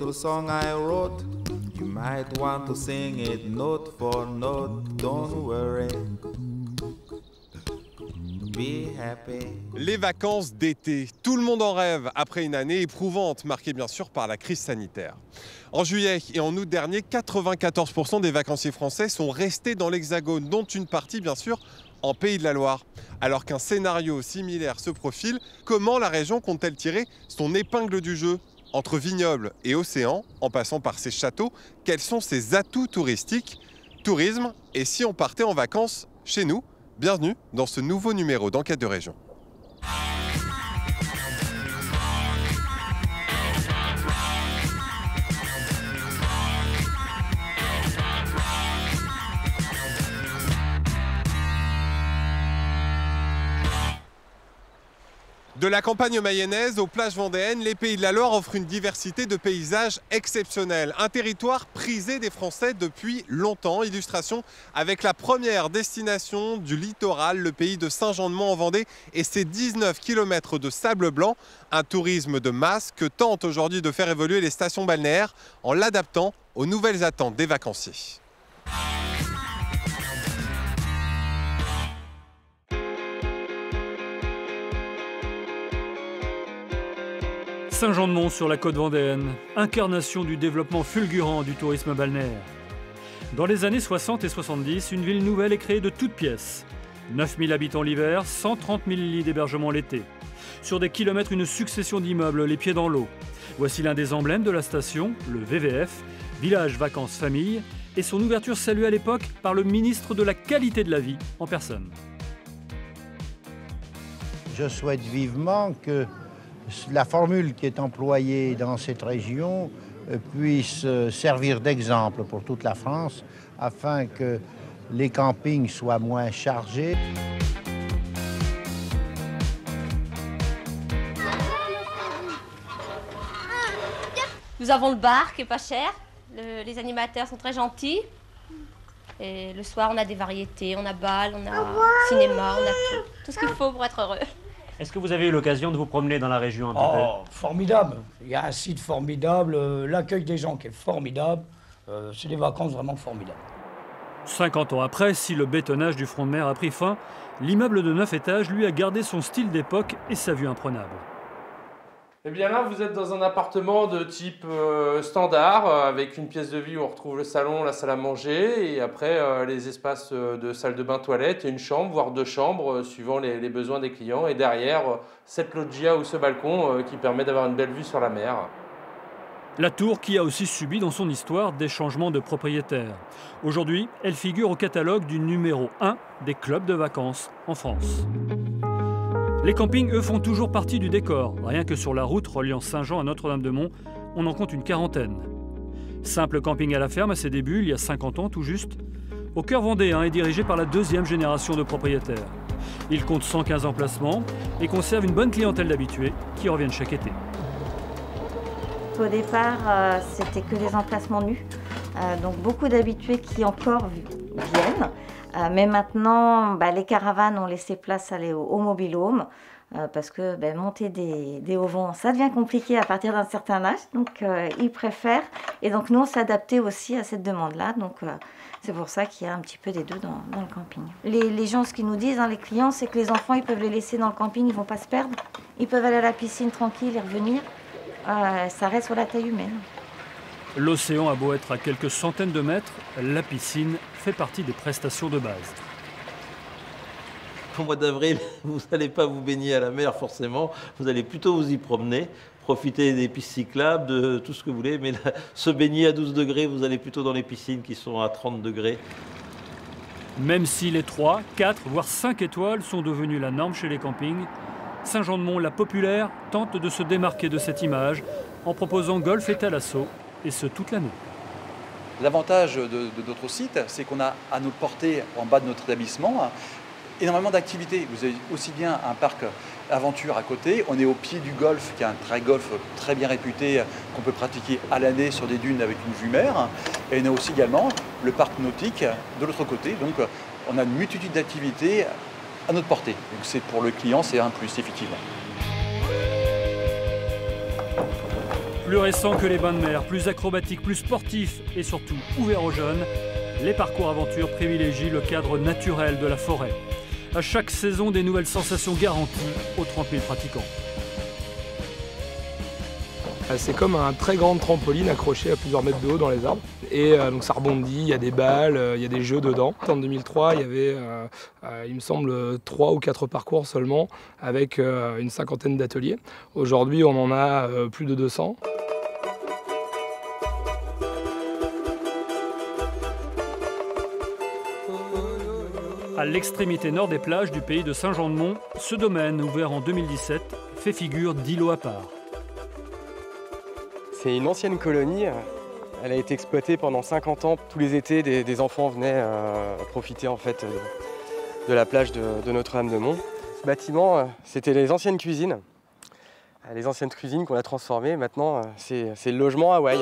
little song I wrote. You might want to sing it note for note. Don't worry. Be happy. Les vacances d'été, tout le monde en rêve après une année éprouvante, marquée bien sûr par la crise sanitaire. En juillet et en août dernier, 94% des vacanciers français sont restés dans l'Hexagone, dont une partie bien sûr en Pays de la Loire. Alors qu'un scénario similaire se profile, comment la région compte-t-elle tirer son épingle du jeu ? Entre vignobles et océan, en passant par ses châteaux, quels sont ses atouts touristiques ? Tourisme, et si on partait en vacances chez nous ? Bienvenue dans ce nouveau numéro d'Enquête de région. De la campagne mayonnaise aux plages vendéennes, les Pays de la Loire offrent une diversité de paysages exceptionnels. Un territoire prisé des Français depuis longtemps. Illustration avec la première destination du littoral, le pays de Saint-Jean-de-Mont en Vendée et ses 19 km de sable blanc. Un tourisme de masse que tente aujourd'hui de faire évoluer les stations balnéaires en l'adaptant aux nouvelles attentes des vacanciers. Saint-Jean-de-Mont sur la côte vendéenne, incarnation du développement fulgurant du tourisme balnéaire. Dans les années 60 et 70, une ville nouvelle est créée de toutes pièces. 9000 habitants l'hiver, 130 000 lits d'hébergement l'été. Sur des kilomètres, une succession d'immeubles, les pieds dans l'eau. Voici l'un des emblèmes de la station, le VVF, Village Vacances Famille, et son ouverture saluée à l'époque par le ministre de la Qualité de la Vie en personne. Je souhaite vivement que la formule qui est employée dans cette région puisse servir d'exemple pour toute la France afin que les campings soient moins chargés. Nous avons le bar qui est pas cher, les animateurs sont très gentils. Et le soir, on a des variétés, on a bal, on a cinéma, on a tout ce qu'il faut pour être heureux. Est-ce que vous avez eu l'occasion de vous promener dans la région un petit peu ? Oh, formidable. Il y a un site formidable, l'accueil des gens qui est formidable. C'est des vacances vraiment formidables. 50 ans après, si le bétonnage du front de mer a pris fin, l'immeuble de 9 étages, lui, a gardé son style d'époque et sa vue imprenable. Eh bien là, vous êtes dans un appartement de type standard, avec une pièce de vie où on retrouve le salon, la salle à manger, et après les espaces de salle de bain, toilette, et une chambre, voire deux chambres, suivant les besoins des clients. Et derrière, cette loggia ou ce balcon qui permet d'avoir une belle vue sur la mer. La tour qui a aussi subi dans son histoire des changements de propriétaires. Aujourd'hui, elle figure au catalogue du numéro 1 des clubs de vacances en France. Les campings, eux, font toujours partie du décor. Rien que sur la route reliant Saint-Jean à Notre-Dame-de-Mont, on en compte une quarantaine. Simple camping à la ferme à ses débuts, il y a 50 ans tout juste. Au cœur vendéen est dirigé par la deuxième génération de propriétaires. Il compte 115 emplacements et conserve une bonne clientèle d'habitués qui reviennent chaque été. Au départ, c'était que les emplacements nus. Donc beaucoup d'habitués qui encore viennent. Mais maintenant, les caravanes ont laissé place au mobil-home parce que monter des hauts-vents, ça devient compliqué à partir d'un certain âge. Donc, ils préfèrent. Et donc, nous, on s'est adapté aussi à cette demande-là. Donc, c'est pour ça qu'il y a un petit peu des deux dans le camping. Les gens, ce qu'ils nous disent, les clients, c'est que les enfants, ils peuvent les laisser dans le camping, ils ne vont pas se perdre. Ils peuvent aller à la piscine tranquille et revenir. Ça reste sur la taille humaine. L'océan a beau être à quelques centaines de mètres, la piscine fait partie des prestations de base. Au mois d'avril, vous n'allez pas vous baigner à la mer forcément, vous allez plutôt vous y promener, profiter des pistes cyclables, de tout ce que vous voulez, mais là, se baigner à 12 degrés, vous allez plutôt dans les piscines qui sont à 30 degrés. Même si les 3, 4, voire 5 étoiles sont devenues la norme chez les campings, Saint-Jean-de-Mont, la populaire, tente de se démarquer de cette image en proposant golf et thalasso, et ce toute l'année. L'avantage de notre site, c'est qu'on a à notre portée, en bas de notre établissement, énormément d'activités. Vous avez aussi bien un parc aventure à côté, on est au pied du golfe, qui est un trail golf très bien réputé, qu'on peut pratiquer à l'année sur des dunes avec une vue mer. Et on a aussi également le parc nautique de l'autre côté. Donc on a une multitude d'activités à notre portée. Donc c'est pour le client, c'est un plus, effectivement. Plus récents que les bains de mer, plus acrobatiques, plus sportifs et surtout ouverts aux jeunes, les parcours aventure privilégient le cadre naturel de la forêt. À chaque saison, des nouvelles sensations garanties aux 30 000 pratiquants. C'est comme un très grand trampoline accroché à plusieurs mètres de haut dans les arbres. Et donc ça rebondit, il y a des balles, il y a des jeux dedans. En 2003, il y avait, il me semble, 3 ou 4 parcours seulement, avec une cinquantaine d'ateliers. Aujourd'hui, on en a plus de 200. À l'extrémité nord des plages du pays de Saint-Jean-de-Mont, ce domaine, ouvert en 2017, fait figure d'îlot à part. C'est une ancienne colonie. Elle a été exploitée pendant 50 ans. Tous les étés, des enfants venaient profiter en fait de la plage de Notre-Dame-de-Mont. Ce bâtiment, c'était les anciennes cuisines. Les anciennes cuisines qu'on a transformées. Maintenant, c'est le logement Hawaï.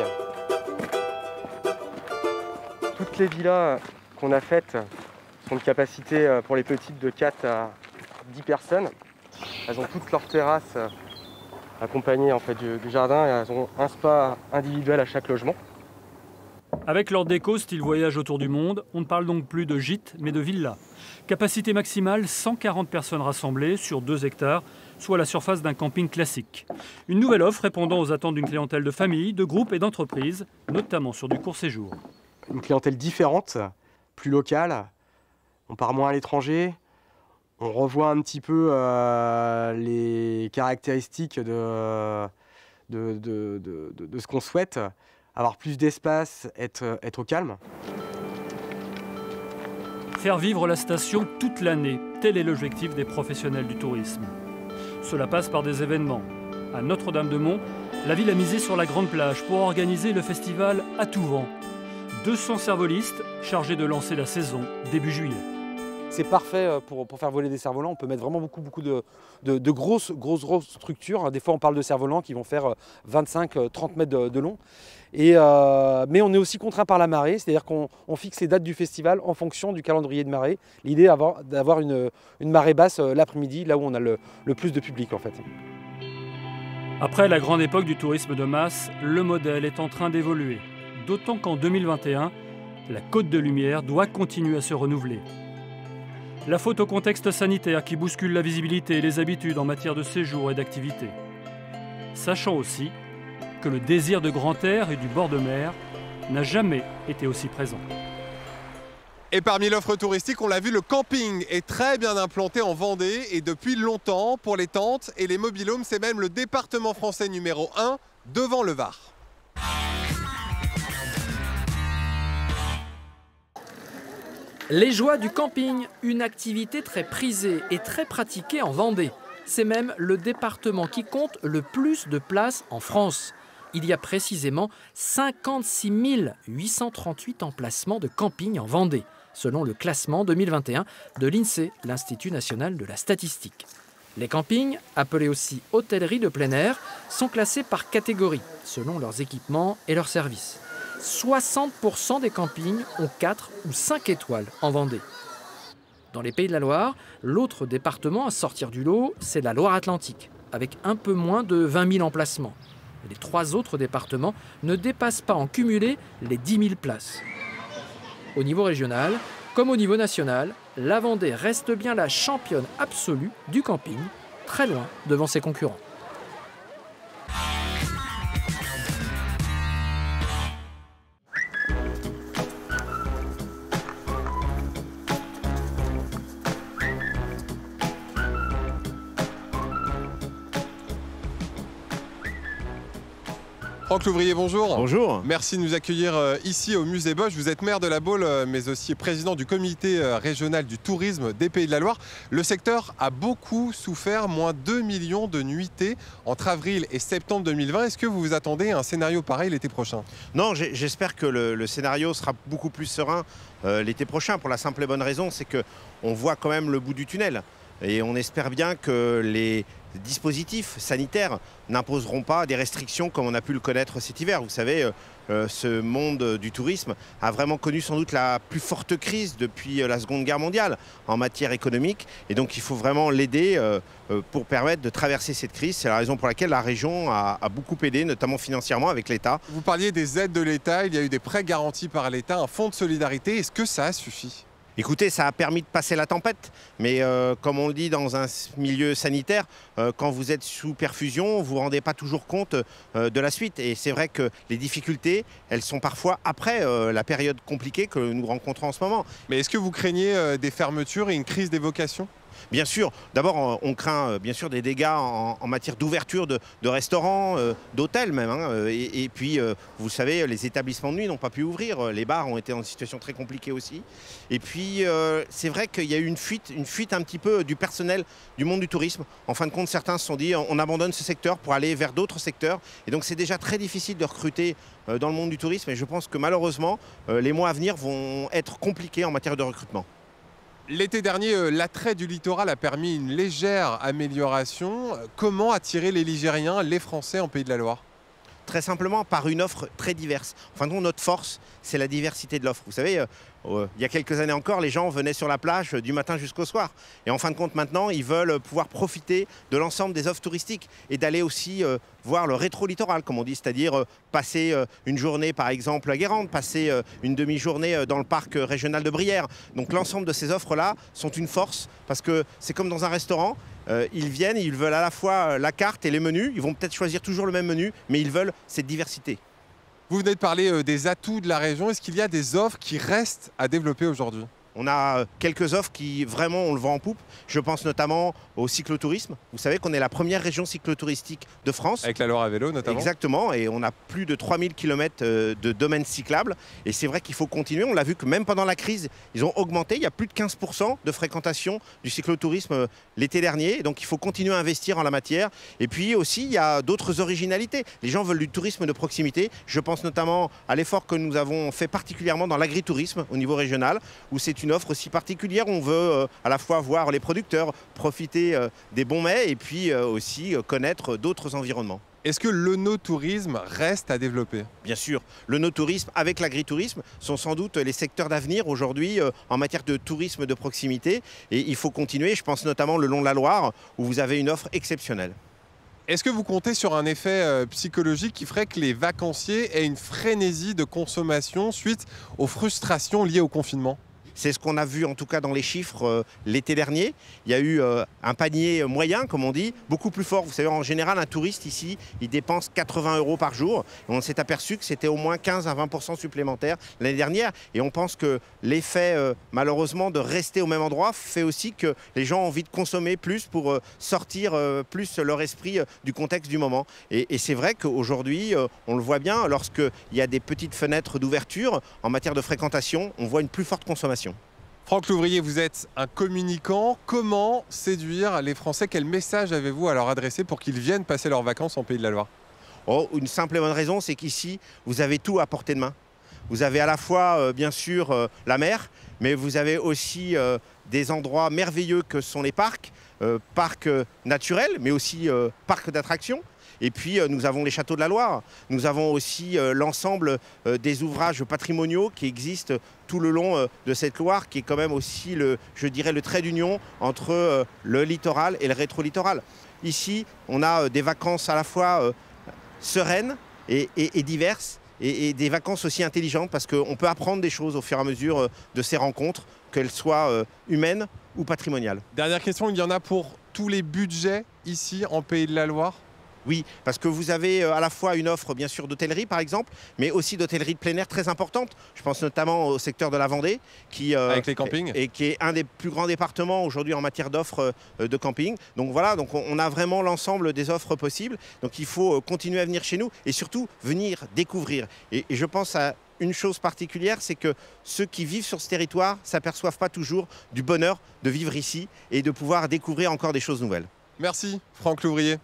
Toutes les villas qu'on a faites sont de capacité pour les petites de 4 à 10 personnes. Elles ont toutes leurs terrasses accompagnées en fait, du jardin et elles ont un spa individuel à chaque logement. Avec leur déco style voyage autour du monde, on ne parle donc plus de gîtes mais de villas. Capacité maximale 140 personnes rassemblées sur 2 hectares, soit la surface d'un camping classique. Une nouvelle offre répondant aux attentes d'une clientèle de familles, de groupes et d'entreprises, notamment sur du court séjour. Une clientèle différente, plus locale, on part moins à l'étranger. On revoit un petit peu les caractéristiques de ce qu'on souhaite, avoir plus d'espace, être au calme. Faire vivre la station toute l'année, tel est l'objectif des professionnels du tourisme. Cela passe par des événements. À Notre-Dame-de-Mont, la ville a misé sur la grande plage pour organiser le festival À tout vent. 200 cervolistes chargés de lancer la saison début juillet. C'est parfait pour faire voler des cerfs-volants. On peut mettre vraiment beaucoup de grosses structures. Des fois, on parle de cerfs-volants qui vont faire 25-30 mètres de long. Mais on est aussi contraint par la marée, c'est-à-dire qu'on fixe les dates du festival en fonction du calendrier de marée. L'idée est d'avoir une marée basse l'après-midi, là où on a le plus de public en fait. Après la grande époque du tourisme de masse, le modèle est en train d'évoluer. D'autant qu'en 2021, la Côte de Lumière doit continuer à se renouveler. La faute au contexte sanitaire qui bouscule la visibilité et les habitudes en matière de séjour et d'activité. Sachant aussi que le désir de grand air et du bord de mer n'a jamais été aussi présent. Et parmi l'offre touristique, on l'a vu, le camping est très bien implanté en Vendée et depuis longtemps pour les tentes et les mobil-homes, c'est même le département français numéro 1 devant le Var. Les joies du camping, une activité très prisée et très pratiquée en Vendée. C'est même le département qui compte le plus de places en France. Il y a précisément 56 838 emplacements de camping en Vendée, selon le classement 2021 de l'INSEE, l'Institut national de la statistique. Les campings, appelés aussi hôtellerie de plein air, sont classés par catégorie, selon leurs équipements et leurs services. 60% des campings ont 4 ou 5 étoiles en Vendée. Dans les Pays de la Loire, l'autre département à sortir du lot, c'est la Loire-Atlantique, avec un peu moins de 20 000 emplacements. Les 3 autres départements ne dépassent pas en cumulé les 10 000 places. Au niveau régional, comme au niveau national, la Vendée reste bien la championne absolue du camping, très loin devant ses concurrents. Franck Louvrier, bonjour. Bonjour. Merci de nous accueillir ici au musée Bosch. Vous êtes maire de la Baule, mais aussi président du comité régional du tourisme des Pays de la Loire. Le secteur a beaucoup souffert, moins 2 millions de nuitées entre avril et septembre 2020. Est-ce que vous vous attendez à un scénario pareil l'été prochain? Non, j'espère que le scénario sera beaucoup plus serein l'été prochain, pour la simple et bonne raison, c'est qu'on voit quand même le bout du tunnel. Et on espère bien que les dispositifs sanitaires n'imposeront pas des restrictions comme on a pu le connaître cet hiver. Vous savez, ce monde du tourisme a vraiment connu sans doute la plus forte crise depuis la Seconde Guerre mondiale en matière économique. Et donc il faut vraiment l'aider pour permettre de traverser cette crise. C'est la raison pour laquelle la région a beaucoup aidé, notamment financièrement avec l'État. Vous parliez des aides de l'État, il y a eu des prêts garantis par l'État, un fonds de solidarité. Est-ce que ça a suffi ? Écoutez, ça a permis de passer la tempête, mais comme on le dit dans un milieu sanitaire, quand vous êtes sous perfusion, vous ne vous rendez pas toujours compte de la suite. Et c'est vrai que les difficultés, elles sont parfois après la période compliquée que nous rencontrons en ce moment. Mais est-ce que vous craignez des fermetures et une crise des vocations ? Bien sûr, d'abord on craint bien sûr des dégâts en matière d'ouverture de restaurants, d'hôtels même. Hein, et puis vous savez, les établissements de nuit n'ont pas pu ouvrir, les bars ont été dans une situation très compliquée aussi. Et puis c'est vrai qu'il y a eu une fuite un petit peu du personnel du monde du tourisme. En fin de compte, certains se sont dit on abandonne ce secteur pour aller vers d'autres secteurs. Et donc c'est déjà très difficile de recruter dans le monde du tourisme. Et je pense que malheureusement, les mois à venir vont être compliqués en matière de recrutement. L'été dernier, l'attrait du littoral a permis une légère amélioration. Comment attirer les Ligériens, les Français en Pays de la Loire ? Très simplement par une offre très diverse. Enfin, notre force, c'est la diversité de l'offre. Vous savez, il y a quelques années encore, les gens venaient sur la plage du matin jusqu'au soir. Et en fin de compte, maintenant, ils veulent pouvoir profiter de l'ensemble des offres touristiques et d'aller aussi voir le rétro-littoral, comme on dit, c'est-à-dire passer une journée, par exemple, à Guérande, passer une demi-journée dans le parc régional de Brière. Donc l'ensemble de ces offres-là sont une force parce que c'est comme dans un restaurant. Ils viennent, ils veulent à la fois la carte et les menus. Ils vont peut-être choisir toujours le même menu, mais ils veulent cette diversité. Vous venez de parler des atouts de la région. Est-ce qu'il y a des offres qui restent à développer aujourd'hui ? On a quelques offres qui vraiment on le vend en poupe. Je pense notamment au cyclotourisme. Vous savez qu'on est la première région cyclotouristique de France. Avec la Loire à vélo notamment. Exactement, et on a plus de 3000 km de domaines cyclables. Et c'est vrai qu'il faut continuer. On l'a vu que même pendant la crise, ils ont augmenté. Il y a plus de 15% de fréquentation du cyclotourisme l'été dernier. Donc il faut continuer à investir en la matière. Et puis aussi, il y a d'autres originalités. Les gens veulent du tourisme de proximité. Je pense notamment à l'effort que nous avons fait particulièrement dans l'agritourisme au niveau régional, où c'est une offre aussi particulière. On veut à la fois voir les producteurs, profiter des bons mets et puis aussi connaître d'autres environnements. Est-ce que l'œnotourisme reste à développer ? Bien sûr, l'œnotourisme avec l'agritourisme sont sans doute les secteurs d'avenir aujourd'hui en matière de tourisme de proximité. Et il faut continuer, je pense notamment le long de la Loire, où vous avez une offre exceptionnelle. Est-ce que vous comptez sur un effet psychologique qui ferait que les vacanciers aient une frénésie de consommation suite aux frustrations liées au confinement ? C'est ce qu'on a vu en tout cas dans les chiffres l'été dernier. Il y a eu un panier moyen, comme on dit, beaucoup plus fort. Vous savez, en général, un touriste ici, il dépense 80 € par jour. Et on s'est aperçu que c'était au moins 15 à 20% supplémentaires l'année dernière. Et on pense que l'effet, malheureusement, de rester au même endroit fait aussi que les gens ont envie de consommer plus pour sortir plus leur esprit du contexte du moment. Et c'est vrai qu'aujourd'hui, on le voit bien, lorsqu'il y a des petites fenêtres d'ouverture en matière de fréquentation, on voit une plus forte consommation. Franck Louvrier, vous êtes un communicant. Comment séduire les Français ? Quel message avez-vous à leur adresser pour qu'ils viennent passer leurs vacances en Pays de la Loire ? Une simple et bonne raison, c'est qu'ici, vous avez tout à portée de main. Vous avez à la fois, bien sûr, la mer, mais vous avez aussi des endroits merveilleux que sont les parcs, parcs naturels, mais aussi parcs d'attractions. Et puis, nous avons les châteaux de la Loire. Nous avons aussi l'ensemble des ouvrages patrimoniaux qui existent tout le long de cette Loire, qui est quand même aussi, je dirais, le trait d'union entre le littoral et le rétro-littoral. Ici, on a des vacances à la fois sereines et diverses, et des vacances aussi intelligentes, parce qu'on peut apprendre des choses au fur et à mesure de ces rencontres, qu'elles soient humaines ou patrimoniales. Dernière question, il y en a pour tous les budgets ici en Pays de la Loire ? Oui, parce que vous avez à la fois une offre bien sûr d'hôtellerie par exemple, mais aussi d'hôtellerie de plein air très importante. Je pense notamment au secteur de la Vendée, avec les campings, et qui est un des plus grands départements aujourd'hui en matière d'offres de camping. Donc voilà, donc on a vraiment l'ensemble des offres possibles. Donc il faut continuer à venir chez nous et surtout venir découvrir. Et je pense à une chose particulière, c'est que ceux qui vivent sur ce territoire ne s'aperçoivent pas toujours du bonheur de vivre ici et de pouvoir découvrir encore des choses nouvelles. Merci Franck Louvrier.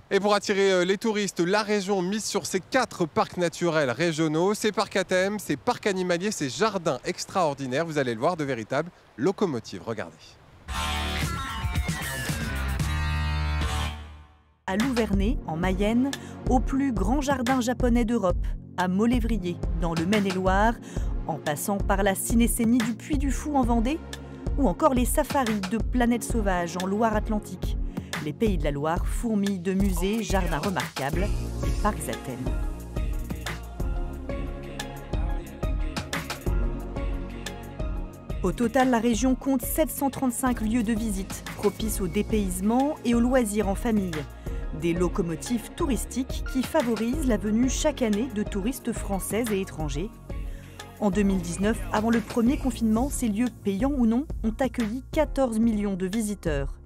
Et pour attirer les touristes, la région mise sur ces 4 parcs naturels régionaux, ces parcs à thème, ces parcs animaliers, ces jardins extraordinaires. Vous allez le voir, de véritables locomotives. Regardez. à Louvernay, en Mayenne, au plus grand jardin japonais d'Europe, à Molévrier, dans le Maine-et-Loire, en passant par la cinécénie du Puy du Fou en Vendée, ou encore les safaris de Planète Sauvage en Loire-Atlantique. Les Pays de la Loire fourmillent de musées, jardins remarquables et parcs à thème. Au total, la région compte 735 lieux de visite, propices au dépaysement et aux loisirs en famille. Des locomotives touristiques qui favorisent la venue chaque année de touristes français et étrangers. En 2019, avant le premier confinement, ces lieux, payants ou non, ont accueilli 14 millions de visiteurs.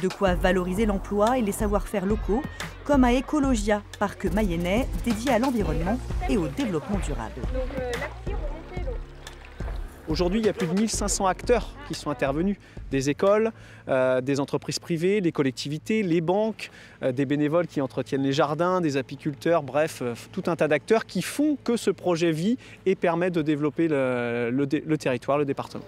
De quoi valoriser l'emploi et les savoir-faire locaux, comme à Ecologia, parc mayennais dédié à l'environnement et au développement durable. Aujourd'hui, il y a plus de 1500 acteurs qui sont intervenus, des écoles, des entreprises privées, des collectivités, les banques, des bénévoles qui entretiennent les jardins, des apiculteurs, bref, tout un tas d'acteurs qui font que ce projet vit et permet de développer le territoire, le département.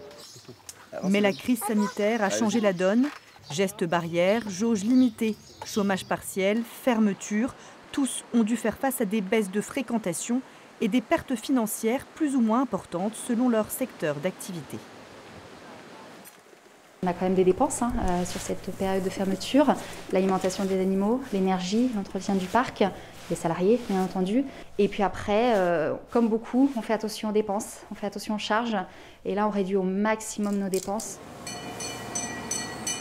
Mais la crise sanitaire a changé la donne. Gestes barrières, jauges limitées, chômage partiel, fermeture, tous ont dû faire face à des baisses de fréquentation et des pertes financières plus ou moins importantes selon leur secteur d'activité. On a quand même des dépenses sur cette période de fermeture, l'alimentation des animaux, l'énergie, l'entretien du parc, les salariés bien entendu. Et puis après, comme beaucoup, on fait attention aux dépenses, on fait attention aux charges. Et là, on réduit au maximum nos dépenses.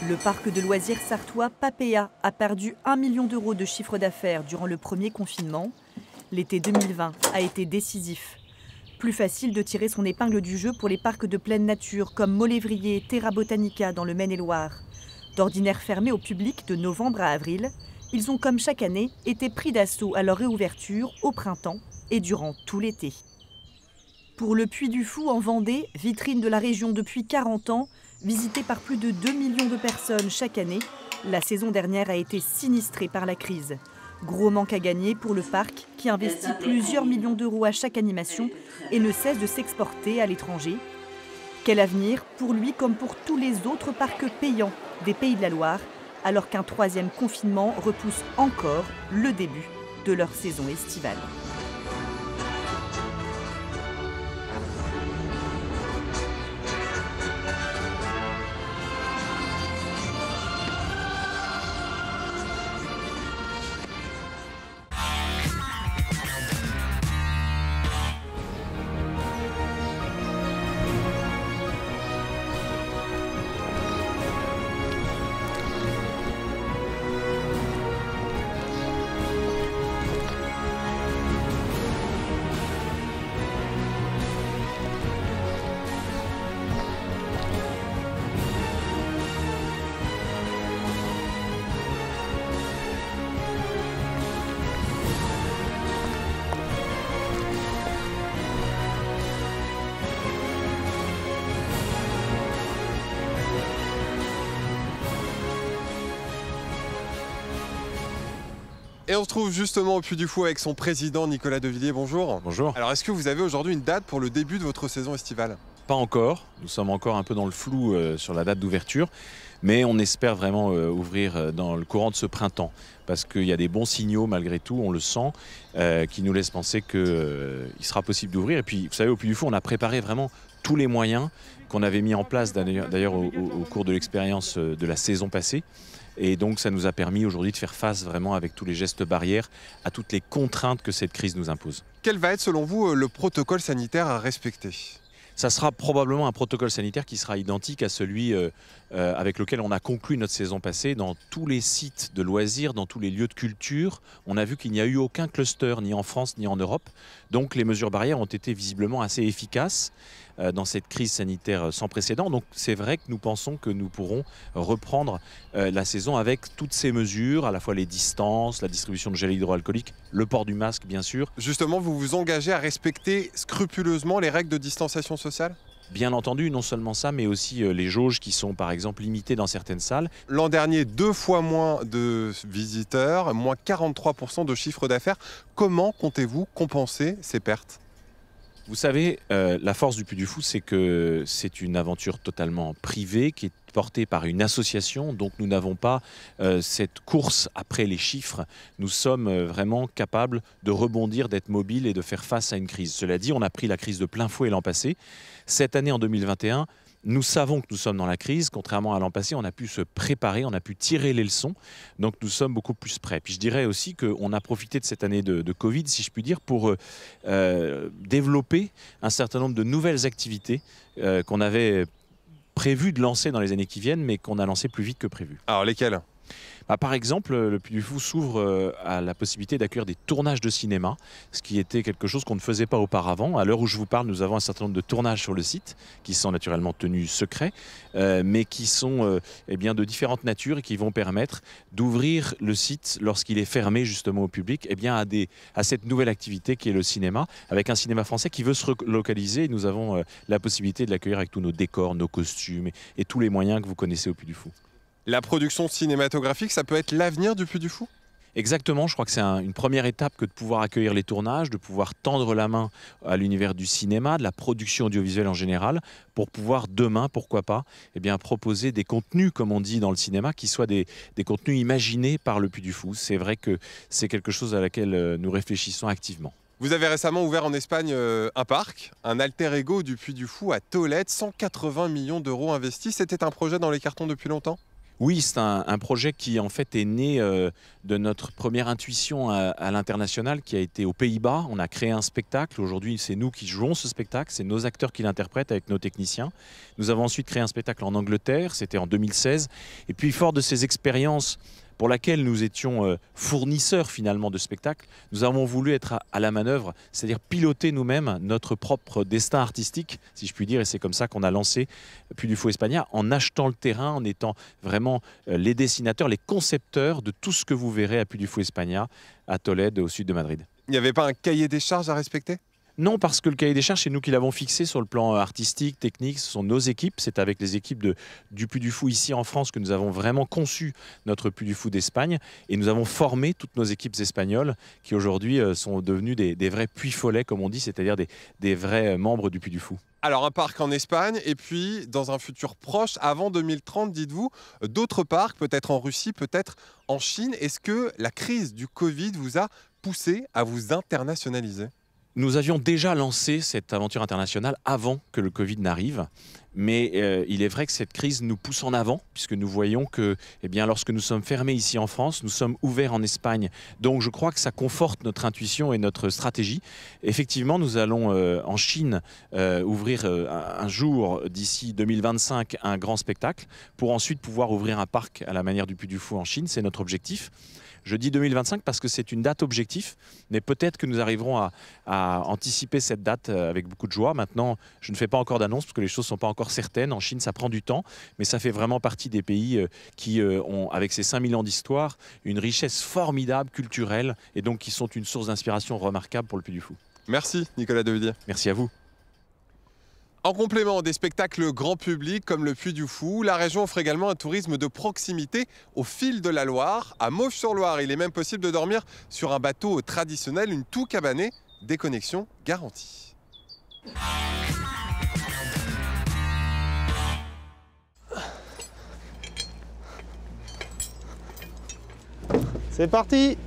Le parc de loisirs sartois Papéa a perdu 1 million d'euros de chiffre d'affaires durant le premier confinement. L'été 2020 a été décisif. Plus facile de tirer son épingle du jeu pour les parcs de pleine nature comme Molévrier, Terra Botanica dans le Maine-et-Loire. D'ordinaire fermés au public de novembre à avril, ils ont comme chaque année été pris d'assaut à leur réouverture au printemps et durant tout l'été. Pour le Puy du Fou en Vendée, vitrine de la région depuis 40 ans, visité par plus de 2 millions de personnes chaque année, la saison dernière a été sinistrée par la crise. Gros manque à gagner pour le parc qui investit plusieurs millions d'euros à chaque animation et ne cesse de s'exporter à l'étranger. Quel avenir pour lui comme pour tous les autres parcs payants des Pays de la Loire, alors qu'un troisième confinement repousse encore le début de leur saison estivale. Et on se trouve justement au Puy du Fou avec son président Nicolas Devilliers. Bonjour. Bonjour. Alors est-ce que vous avez aujourd'hui une date pour le début de votre saison estivale? Pas encore. Nous sommes encore un peu dans le flou sur la date d'ouverture. Mais on espère vraiment ouvrir dans le courant de ce printemps. Parce qu'il y a des bons signaux malgré tout, on le sent, qui nous laissent penser qu'il sera possible d'ouvrir. Et puis vous savez, au Puy du Fou, on a préparé vraiment tous les moyens qu'on avait mis en place d'ailleurs au cours de l'expérience de la saison passée. Et donc ça nous a permis aujourd'hui de faire face vraiment avec tous les gestes barrières à toutes les contraintes que cette crise nous impose. Quel va être selon vous le protocole sanitaire à respecter? Ça sera probablement un protocole sanitaire qui sera identique à celui avec lequel on a conclu notre saison passée. Dans tous les sites de loisirs, dans tous les lieux de culture, on a vu qu'il n'y a eu aucun cluster, ni en France ni en Europe. Donc les mesures barrières ont été visiblement assez efficaces dans cette crise sanitaire sans précédent. Donc c'est vrai que nous pensons que nous pourrons reprendre la saison avec toutes ces mesures, à la fois les distances, la distribution de gel hydroalcoolique, le port du masque bien sûr. Justement, vous vous engagez à respecter scrupuleusement les règles de distanciation sociale? Bien entendu, non seulement ça, mais aussi les jauges qui sont par exemple limitées dans certaines salles. L'an dernier, 2 fois moins de visiteurs, moins 43% de chiffre d'affaires. Comment comptez-vous compenser ces pertes? Vous savez, la force du Puy du Fou, c'est que c'est une aventure totalement privée qui est porté par une association, donc nous n'avons pas cette course après les chiffres. Nous sommes vraiment capables de rebondir, d'être mobiles et de faire face à une crise. Cela dit, on a pris la crise de plein fouet l'an passé. Cette année, en 2021, nous savons que nous sommes dans la crise. Contrairement à l'an passé, on a pu se préparer, on a pu tirer les leçons. Donc nous sommes beaucoup plus prêts. Puis je dirais aussi qu'on a profité de cette année de Covid, si je puis dire, pour développer un certain nombre de nouvelles activités qu'on avait prévu de lancer dans les années qui viennent, mais qu'on a lancé plus vite que prévu. Alors lesquelles ? Par exemple, le Puy du Fou s'ouvre à la possibilité d'accueillir des tournages de cinéma, ce qui était quelque chose qu'on ne faisait pas auparavant. À l'heure où je vous parle, nous avons un certain nombre de tournages sur le site, qui sont naturellement tenus secrets, mais qui sont de différentes natures et qui vont permettre d'ouvrir le site lorsqu'il est fermé justement au public à cette nouvelle activité qui est le cinéma, avec un cinéma français qui veut se relocaliser. Et nous avons la possibilité de l'accueillir avec tous nos décors, nos costumes et tous les moyens que vous connaissez au Puy du Fou. La production cinématographique, ça peut être l'avenir du Puy du Fou ? Exactement, je crois que c'est une première étape que de pouvoir accueillir les tournages, de pouvoir tendre la main à l'univers du cinéma, de la production audiovisuelle en général, pour pouvoir demain, pourquoi pas, proposer des contenus, comme on dit dans le cinéma, qui soient des contenus imaginés par le Puy du Fou. C'est vrai que c'est quelque chose à laquelle nous réfléchissons activement. Vous avez récemment ouvert en Espagne un parc, un alter ego du Puy du Fou à Tolède, 180 millions d'euros investis. C'était un projet dans les cartons depuis longtemps ? Oui, c'est un projet qui en fait est né de notre première intuition à l'international qui a été aux Pays-Bas. On a créé un spectacle. Aujourd'hui, c'est nous qui jouons ce spectacle. C'est nos acteurs qui l'interprètent avec nos techniciens. Nous avons ensuite créé un spectacle en Angleterre. C'était en 2016. Et puis, fort de ces expériences pour laquelle nous étions fournisseurs finalement de spectacles, nous avons voulu être à la manœuvre, c'est-à-dire piloter nous-mêmes notre propre destin artistique, si je puis dire, et c'est comme ça qu'on a lancé Puy du Fou España, en achetant le terrain, en étant vraiment les dessinateurs, les concepteurs de tout ce que vous verrez à Puy du Fou España, à Tolède, au sud de Madrid. Il n'y avait pas un cahier des charges à respecter ? Non, parce que le cahier des charges, c'est nous qui l'avons fixé sur le plan artistique, technique. Ce sont nos équipes. C'est avec les équipes du Puy du Fou ici en France que nous avons vraiment conçu notre Puy du Fou d'Espagne. Et nous avons formé toutes nos équipes espagnoles qui aujourd'hui sont devenues des vrais puy follets, comme on dit, c'est-à-dire des vrais membres du Puy du Fou. Alors un parc en Espagne et puis dans un futur proche, avant 2030, dites-vous, d'autres parcs, peut-être en Russie, peut-être en Chine. Est-ce que la crise du Covid vous a poussé à vous internationaliser ? Nous avions déjà lancé cette aventure internationale avant que le Covid n'arrive, mais il est vrai que cette crise nous pousse en avant, puisque nous voyons que lorsque nous sommes fermés ici en France, nous sommes ouverts en Espagne. Donc je crois que ça conforte notre intuition et notre stratégie. Effectivement, nous allons en Chine ouvrir un jour, d'ici 2025, un grand spectacle, pour ensuite pouvoir ouvrir un parc à la manière du Puy du Fou en Chine. C'est notre objectif. Je dis 2025 parce que c'est une date objectif, mais peut-être que nous arriverons à anticiper cette date avec beaucoup de joie. Maintenant, je ne fais pas encore d'annonce parce que les choses ne sont pas encore certaines. En Chine, ça prend du temps, mais ça fait vraiment partie des pays qui ont, avec ces 5000 ans d'histoire, une richesse formidable, culturelle, et donc qui sont une source d'inspiration remarquable pour le Puy du Fou. Merci Nicolas Devilliers. Merci à vous. En complément des spectacles grand public comme le Puy du Fou, la région offre également un tourisme de proximité au fil de la Loire. À Mauves-sur-Loire, il est même possible de dormir sur un bateau traditionnel, une toux cabanée, déconnexion garantie. C'est parti!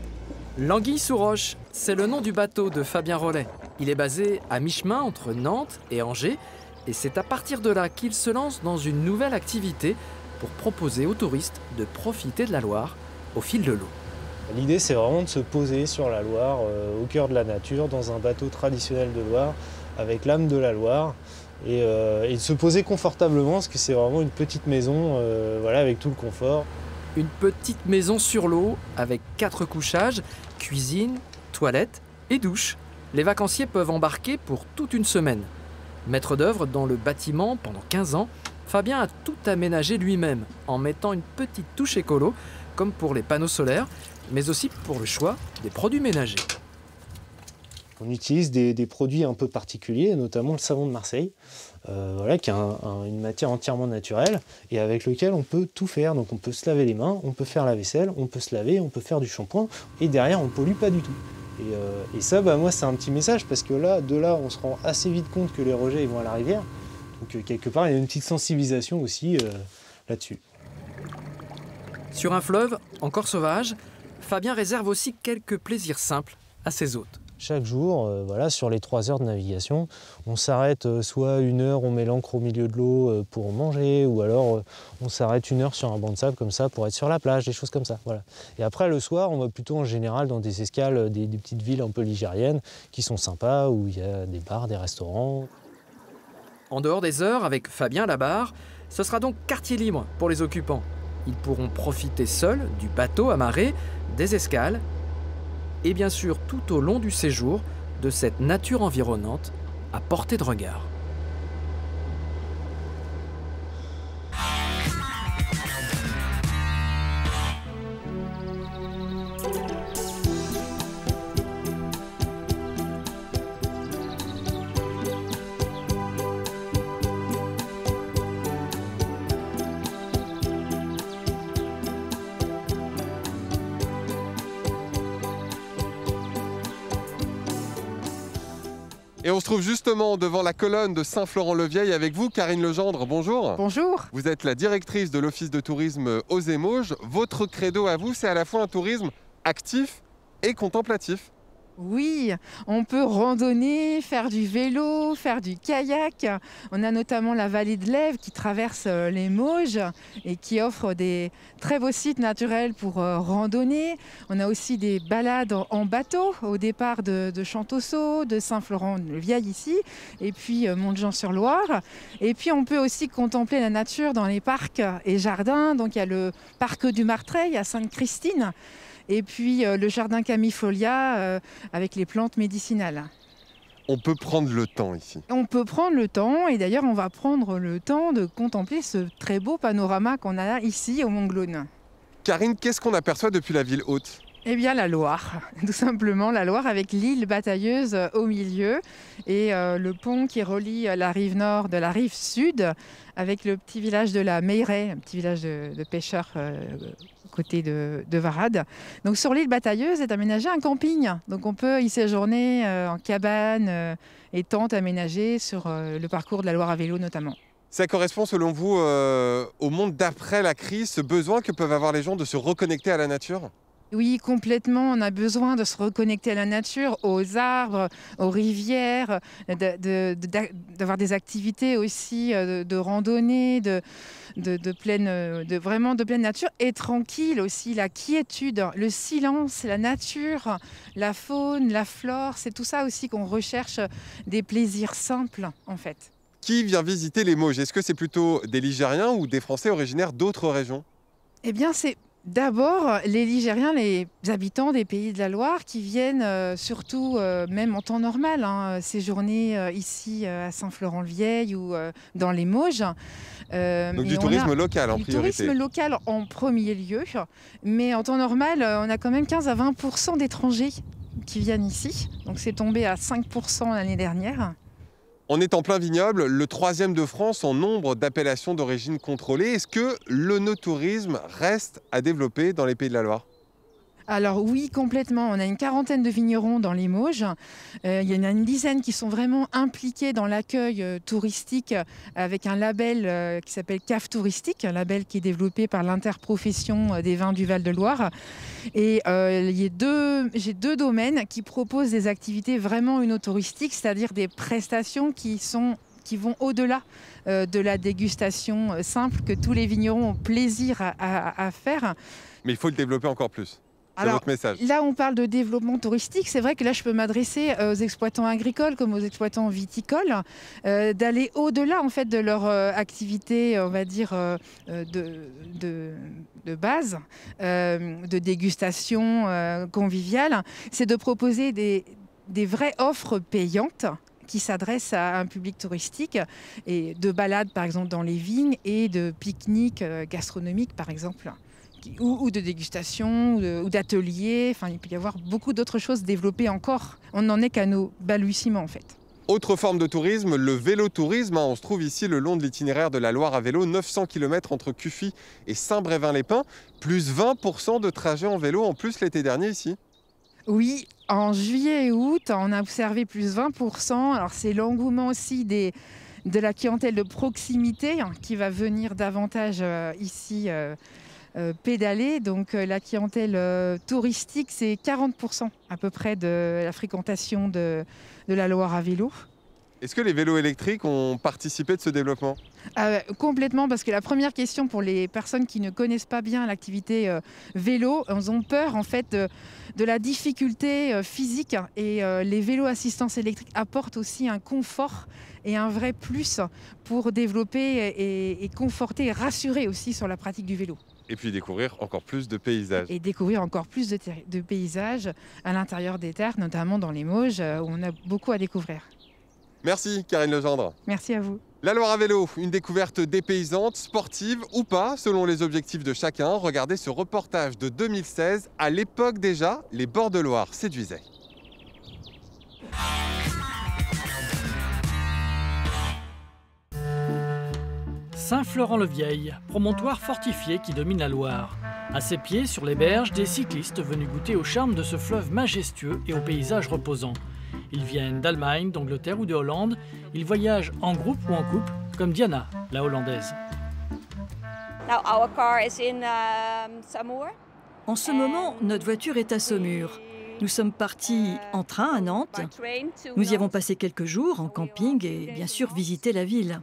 L'Anguille-sous-Roche, c'est le nom du bateau de Fabien Rollet. Il est basé à mi-chemin entre Nantes et Angers. Et c'est à partir de là qu'il se lance dans une nouvelle activité pour proposer aux touristes de profiter de la Loire au fil de l'eau. L'idée, c'est vraiment de se poser sur la Loire, au cœur de la nature, dans un bateau traditionnel de Loire, avec l'âme de la Loire, et de se poser confortablement, parce que c'est vraiment une petite maison, avec tout le confort. Une petite maison sur l'eau, avec 4 couchages, cuisine, toilette et douche. Les vacanciers peuvent embarquer pour toute une semaine. Maître d'œuvre dans le bâtiment pendant 15 ans, Fabien a tout aménagé lui-même en mettant une petite touche écolo, comme pour les panneaux solaires, mais aussi pour le choix des produits ménagers. On utilise des produits un peu particuliers, notamment le savon de Marseille, qui est une matière entièrement naturelle et avec lequel on peut tout faire. Donc on peut se laver les mains, on peut faire la vaisselle, on peut se laver, on peut faire du shampoing et derrière on ne pollue pas du tout. Et ça, moi, c'est un petit message parce que de là, on se rend assez vite compte que les rejets ils vont à la rivière. Donc quelque part, il y a une petite sensibilisation aussi là-dessus. Sur un fleuve encore sauvage, Fabien réserve aussi quelques plaisirs simples à ses hôtes. Chaque jour, voilà, sur les 3 heures de navigation, on s'arrête soit 1 heure, on met l'ancre au milieu de l'eau pour manger, ou alors on s'arrête 1 heure sur un banc de sable comme ça pour être sur la plage, des choses comme ça. Voilà. Et après, le soir, on va plutôt en général dans des escales, des petites villes un peu ligériennes qui sont sympas, où il y a des bars, des restaurants. En dehors des heures, avec Fabien Labarre, ce sera donc quartier libre pour les occupants. Ils pourront profiter seuls du bateau amarré, des escales et bien sûr tout au long du séjour de cette nature environnante à portée de regard. Et on se trouve justement devant la colonne de Saint-Florent-le-Vieil avec vous, Karine Legendre. Bonjour. Bonjour. Vous êtes la directrice de l'Office de tourisme aux Émauges. Votre credo à vous, c'est à la fois un tourisme actif et contemplatif. Oui, on peut randonner, faire du vélo, faire du kayak. On a notamment la vallée de l'Ève qui traverse les Mauges et qui offre des très beaux sites naturels pour randonner. On a aussi des balades en bateau au départ de Champtoceau, de Saint-Florent-le-Vieil ici, et puis Montjean-sur-Loire. Et puis on peut aussi contempler la nature dans les parcs et jardins. Donc il y a le parc du Martreil à Sainte-Christine. Et puis le jardin Camifolia avec les plantes médicinales. On peut prendre le temps ici. On peut prendre le temps et d'ailleurs on va prendre le temps de contempler ce très beau panorama qu'on a ici au Mont-Glaune. Karine, qu'est-ce qu'on aperçoit depuis la ville haute ? Eh bien la Loire, tout simplement la Loire avec l'île Batailleuse au milieu et le pont qui relie la rive nord de la rive sud avec le petit village de la Meilleray, un petit village de pêcheurs côté de Varade. Donc sur l'île Batailleuse est aménagé un camping, donc on peut y séjourner en cabane et tente aménagée sur le parcours de la Loire à vélo notamment. Ça correspond selon vous au monde d'après la crise, ce besoin que peuvent avoir les gens de se reconnecter à la nature ? Oui, complètement. On a besoin de se reconnecter à la nature, aux arbres, aux rivières, d'avoir des activités aussi de randonnée, vraiment de pleine nature et tranquille aussi. La quiétude, le silence, la nature, la faune, la flore, c'est tout ça aussi qu'on recherche, des plaisirs simples en fait. Qui vient visiter les Mauges? Est-ce que c'est plutôt des Ligériens ou des Français originaires d'autres régions? Eh bien, c'est d'abord les Ligériens, les habitants des Pays de la Loire qui viennent surtout, même en temps normal, séjourner ici à Saint-Florent-le-Vieil ou dans les Mauges. Donc du tourisme local en priorité. Du tourisme local en premier lieu, mais en temps normal, on a quand même 15 à 20% d'étrangers qui viennent ici. Donc c'est tombé à 5% l'année dernière. On est en plein vignoble, le 3e de France en nombre d'appellations d'origine contrôlée. Est-ce que l'œnotourisme reste à développer dans les Pays de la Loire? Alors oui, complètement. On a une quarantaine de vignerons dans les Mauges. Il y en a une dizaine qui sont vraiment impliqués dans l'accueil touristique avec un label qui s'appelle CAF Touristique, un label qui est développé par l'interprofession des vins du Val-de-Loire. Et j'ai deux domaines qui proposent des activités vraiment œnotouristiques, c'est-à-dire des prestations qui vont au-delà de la dégustation simple que tous les vignerons ont plaisir à faire. Mais il faut le développer encore plus. C'est votre message. Là, on parle de développement touristique. C'est vrai que là, je peux m'adresser aux exploitants agricoles comme aux exploitants viticoles, d'aller au-delà en fait de leur activité, on va dire, de base, de dégustation conviviale. C'est de proposer des vraies offres payantes qui s'adressent à un public touristique et de balades, par exemple, dans les vignes et de pique-niques gastronomiques, par exemple. Ou de dégustation, ou d'ateliers. Enfin, il peut y avoir beaucoup d'autres choses développées encore. On n'en est qu'à nos balbutiements en fait. Autre forme de tourisme, le vélo-tourisme. On se trouve ici le long de l'itinéraire de la Loire à vélo, 900 km entre Cuffy et Saint-Brévin-les-Pins, plus 20% de trajets en vélo en plus l'été dernier ici. Oui, en juillet et août, on a observé plus 20%. Alors c'est l'engouement aussi des de la clientèle de proximité qui va venir davantage ici pédaler. Donc la clientèle touristique, c'est 40% à peu près de la fréquentation de la Loire à vélo. Est-ce que les vélos électriques ont participé de ce développement? Complètement, parce que la première question pour les personnes qui ne connaissent pas bien l'activité vélo, elles ont peur en fait de la difficulté physique, et les vélos assistance électrique apportent aussi un confort et un vrai plus pour développer et conforter et rassurer aussi sur la pratique du vélo. Et puis découvrir encore plus de paysages. Et découvrir encore plus de paysages à l'intérieur des terres, notamment dans les Mauges, où on a beaucoup à découvrir. Merci Karine Legendre. Merci à vous. La Loire à vélo, une découverte dépaysante, sportive ou pas, selon les objectifs de chacun. Regardez ce reportage de 2016. À l'époque déjà, les bords de Loire séduisaient. Saint-Florent-le-Vieil, promontoire fortifié qui domine la Loire. À ses pieds, sur les berges, des cyclistes venus goûter au charme de ce fleuve majestueux et aux paysages reposants. Ils viennent d'Allemagne, d'Angleterre ou de Hollande. Ils voyagent en groupe ou en couple, comme Diana, la Hollandaise. En ce moment, notre voiture est à Saumur. Nous sommes partis en train à Nantes. Nous y avons passé quelques jours en camping et bien sûr visité la ville.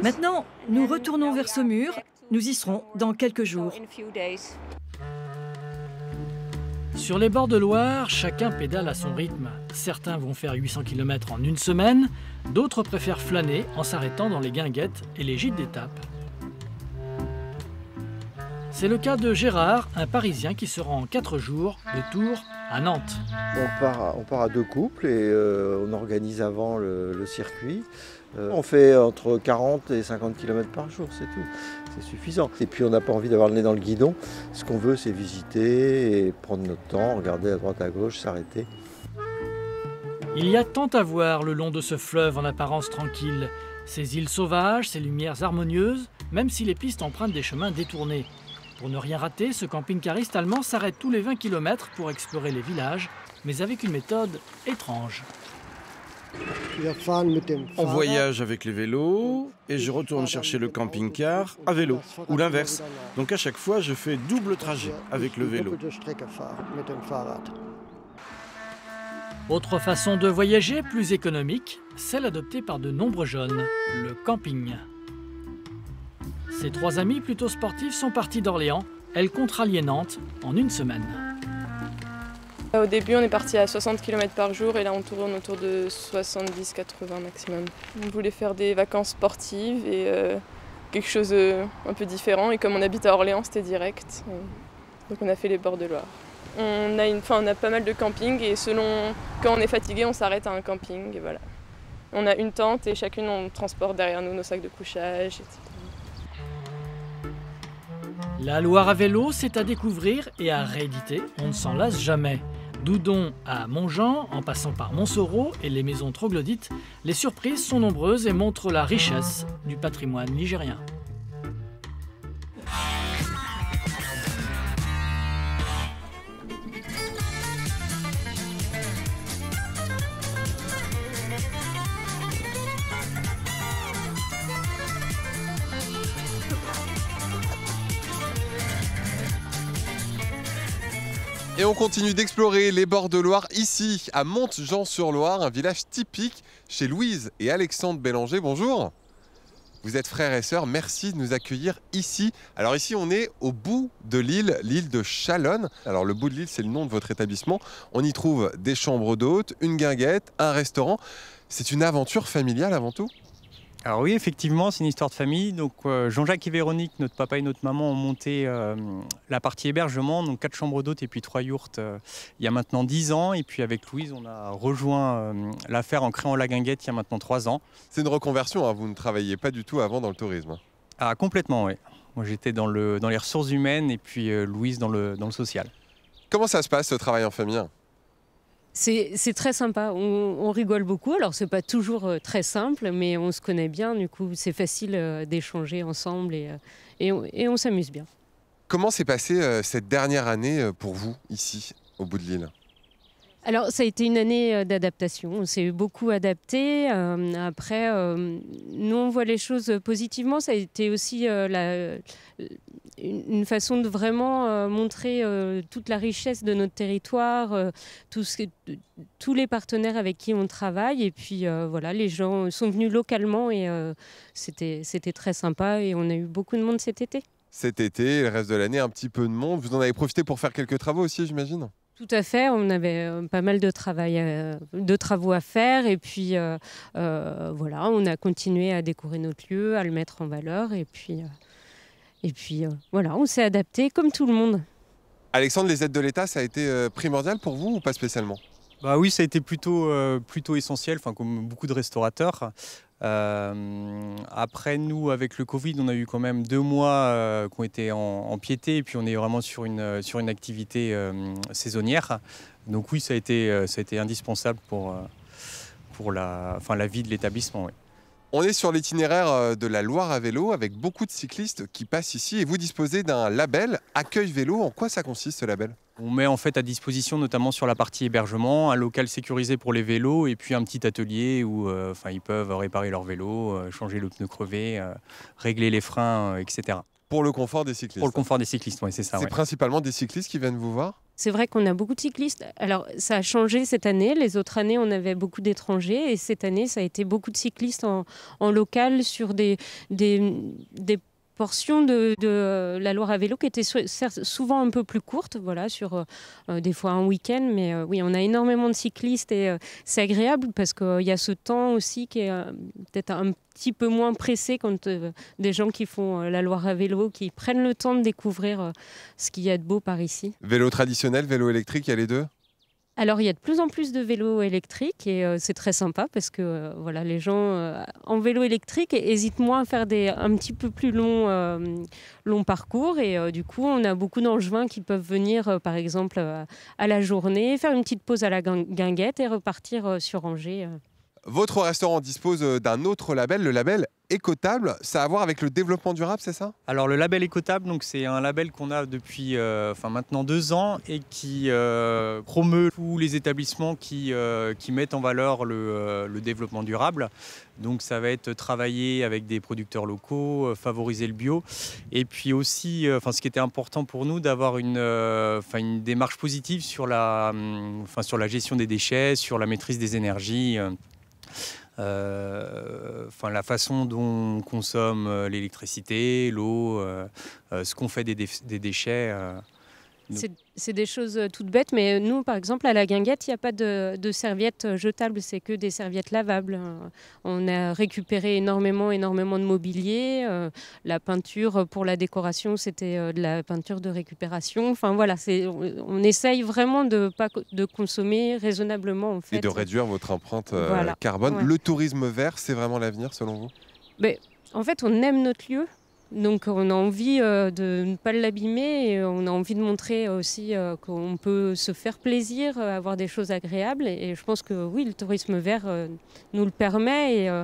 Maintenant, nous retournons vers Saumur. Nous y serons dans quelques jours. Sur les bords de Loire, chacun pédale à son rythme. Certains vont faire 800 km en une semaine, d'autres préfèrent flâner en s'arrêtant dans les guinguettes et les gîtes d'étape. C'est le cas de Gérard, un Parisien qui se rend en 4 jours de Tours à Nantes. On part à 2 couples et on organise avant le circuit. On fait entre 40 et 50 km par jour, c'est tout. C'est suffisant. Et puis on n'a pas envie d'avoir le nez dans le guidon. Ce qu'on veut, c'est visiter et prendre notre temps, regarder à droite à gauche, s'arrêter. Il y a tant à voir le long de ce fleuve en apparence tranquille. Ces îles sauvages, ces lumières harmonieuses, même si les pistes empruntent des chemins détournés. Pour ne rien rater, ce camping-cariste allemand s'arrête tous les 20 km pour explorer les villages, mais avec une méthode étrange. On voyage avec les vélos et je retourne chercher le camping-car à vélo, ou l'inverse. Donc à chaque fois, je fais double trajet avec le vélo. Autre façon de voyager, plus économique, celle adoptée par de nombreux jeunes, le camping. Ces 3 amis plutôt sportifs sont partis d'Orléans. Elles comptent rallier Nantes en une semaine. Au début, on est parti à 60 km par jour et là, on tourne autour de 70-80 maximum. On voulait faire des vacances sportives et quelque chose un peu différent. Et comme on habite à Orléans, c'était direct. Donc on a fait les bords de Loire. On a pas mal de campings et selon quand on est fatigué, on s'arrête à un camping. Et voilà. On a une tente et chacune, on transporte derrière nous nos sacs de couchage, etc. La Loire à vélo, c'est à découvrir et à rééditer. On ne s'en lasse jamais. Doudon à Montjean, en passant par Montsoreau et les maisons troglodytes, les surprises sont nombreuses et montrent la richesse du patrimoine ligérien. Et on continue d'explorer les bords de Loire ici, à Montjean-sur-Loire, un village typique chez Louise et Alexandre Bélanger. Bonjour. Vous êtes frères et sœurs, merci de nous accueillir ici. Alors ici, on est au bout de l'île, l'île de Chalonne. Alors le bout de l'île, c'est le nom de votre établissement. On y trouve des chambres d'hôtes, une guinguette, un restaurant. C'est une aventure familiale avant tout ? Alors oui, effectivement, c'est une histoire de famille. Donc Jean-Jacques et Véronique, notre papa et notre maman, ont monté la partie hébergement, donc 4 chambres d'hôtes et puis 3 yourtes il y a maintenant 10 ans. Et puis avec Louise, on a rejoint l'affaire en créant la guinguette il y a maintenant 3 ans. C'est une reconversion, hein. Vous ne travailliez pas du tout avant dans le tourisme. Ah, complètement, oui. Moi j'étais dans les ressources humaines et puis Louise dans le social. Comment ça se passe ce travail en famille ? C'est très sympa, on rigole beaucoup, alors c'est pas toujours très simple, mais on se connaît bien, du coup c'est facile d'échanger ensemble et on s'amuse bien. Comment s'est passée cette dernière année pour vous, ici, au bout de l'île ? Alors, ça a été une année d'adaptation. On s'est beaucoup adapté. Après, nous, on voit les choses positivement. Ça a été aussi une façon de vraiment montrer toute la richesse de notre territoire, tous les partenaires avec qui on travaille. Et puis, voilà, les gens sont venus localement et c'était très sympa. Et on a eu beaucoup de monde cet été. Cet été, le reste de l'année, un petit peu de monde. Vous en avez profité pour faire quelques travaux aussi, j'imagine ? Tout à fait, on avait pas mal de travaux à faire et puis voilà, on a continué à décorer notre lieu, à le mettre en valeur et puis voilà, on s'est adapté comme tout le monde. Alexandre, les aides de l'État, ça a été primordial pour vous ou pas spécialement ? Bah oui, ça a été plutôt essentiel, comme beaucoup de restaurateurs. Après, nous, avec le Covid, on a eu quand même 2 mois qui ont été en piété, et puis on est vraiment sur une activité saisonnière. Donc oui, ça a été indispensable pour la vie de l'établissement. Oui. On est sur l'itinéraire de la Loire à vélo avec beaucoup de cyclistes qui passent ici et vous disposez d'un label Accueil Vélo. En quoi ça consiste ce label ? On met en fait à disposition, notamment sur la partie hébergement, un local sécurisé pour les vélos et puis un petit atelier où ils peuvent réparer leur vélo, changer le pneu crevé, régler les freins, etc. Pour le confort des cyclistes. Pour le confort des cyclistes, oui, c'est ça. C'est principalement des cyclistes qui viennent vous voir ? C'est vrai qu'on a beaucoup de cyclistes. Alors, ça a changé cette année. Les autres années, on avait beaucoup d'étrangers. Et cette année, ça a été beaucoup de cyclistes en local sur des portions de la Loire à vélo qui étaient souvent un peu plus courtes, voilà, sur des fois un week-end. Mais oui, on a énormément de cyclistes et c'est agréable parce qu'il y a ce temps aussi qui est peut-être un petit peu moins pressé quand des gens qui font la Loire à vélo, qui prennent le temps de découvrir ce qu'il y a de beau par ici. Vélo traditionnel, vélo électrique, il y a les deux ? Alors, il y a de plus en plus de vélos électriques et c'est très sympa parce que voilà, les gens en vélo électrique hésitent moins à faire un petit peu plus long parcours et du coup, on a beaucoup d'angevins qui peuvent venir, par exemple, à la journée, faire une petite pause à la guinguette et repartir sur Angers. Votre restaurant dispose d'un autre label, le label Écotable. Ça a à voir avec le développement durable, c'est ça ? Alors le label Écotable, c'est un label qu'on a depuis maintenant 2 ans et qui promeut tous les établissements qui mettent en valeur le développement durable. Donc ça va être travailler avec des producteurs locaux, favoriser le bio. Et puis aussi, ce qui était important pour nous, d'avoir une démarche positive sur la gestion des déchets, sur la maîtrise des énergies. La façon dont on consomme l'électricité, l'eau, ce qu'on fait des déchets. C'est des choses toutes bêtes, mais nous, par exemple, à la guinguette, il n'y a pas de serviettes jetables, c'est que des serviettes lavables. On a récupéré énormément de mobilier. La peinture pour la décoration, c'était de la peinture de récupération. Enfin voilà, on essaye vraiment de consommer raisonnablement en fait. Et de réduire votre empreinte carbone. Ouais. Le tourisme vert, c'est vraiment l'avenir selon vous ? En fait, on aime notre lieu. Donc on a envie de ne pas l'abîmer et on a envie de montrer aussi qu'on peut se faire plaisir, avoir des choses agréables. Et je pense que oui, le tourisme vert nous le permet et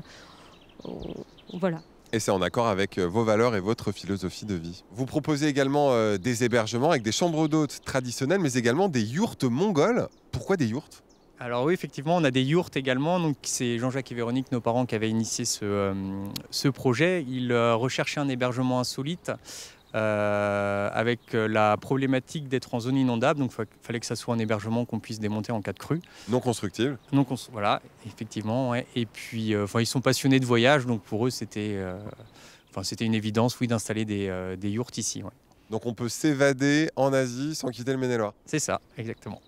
voilà. Et c'est en accord avec vos valeurs et votre philosophie de vie. Vous proposez également des hébergements avec des chambres d'hôtes traditionnelles, mais également des yourtes mongoles. Pourquoi des yourtes ? Alors oui, effectivement, on a des yourtes également. Donc c'est Jean-Jacques et Véronique, nos parents, qui avaient initié ce projet. Ils recherchaient un hébergement insolite avec la problématique d'être en zone inondable. Donc il fallait que ça soit un hébergement qu'on puisse démonter en cas de crue. Non constructible. Voilà, effectivement. Ouais. Et puis ils sont passionnés de voyage, donc pour eux c'était une évidence, oui, d'installer des yourtes ici. Ouais. Donc on peut s'évader en Asie sans quitter le Maine-et-Loire. C'est ça, exactement.